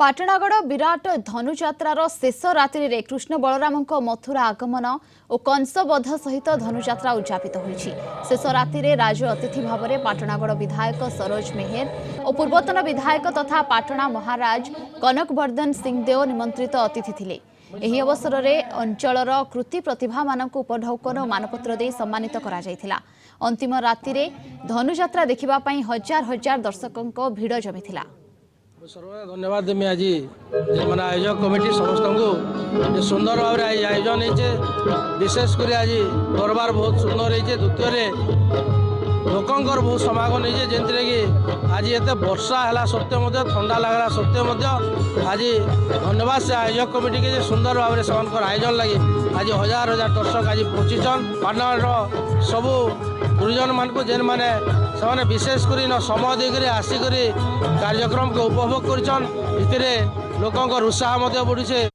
पाटणागढ़ विराट धनुजात्रार शेष रात्रि रे कृष्ण बलराम मथुरा आगमन और कंसबध सहित धनुजात्रा उद्यापित होईछि। शेष रात्रि रे राज अतिथि भाव में पाटणागढ़ विधायक सरोज मेहर और पूर्वतन विधायक तथा पाटणा महाराज कनकवर्धन सिंहदेव निमंत्रित अतिथि थिले। एही अवसर में अंचलर कृति प्रतिभा मानक उपढौकन और मानपत्र दे सम्मानित करा जायथिला। अंतिम राति रे धनुजात्रा देखिबा पई हजार हजार दर्शकों भीड़ जमिथिला। सर्वदा धन्यवाद देमी आज मैंने आयोजक कमिटी समस्त को सुंदर भाव में आयोजन होचे। विशेषकर आज दरबार बहुत सुंदर होचे। द्वितीय लोकंर बहुत समागम होचे जेनथिरे कि आज एते वर्षा है सत्य ठंडा लगला सत्य आज धन्यवाद से आयोजक कमिटी के सुंदर भाव में से आयोजन लगे आज हजार हजार दर्शक आज पहुँचीन। पाटनार सबू गुरुजन मान को जेन मैंने से विशेषकर समय देकर आसिक कार्यक्रम को उपभोग कर लोकंर उत्साह बढ़ी।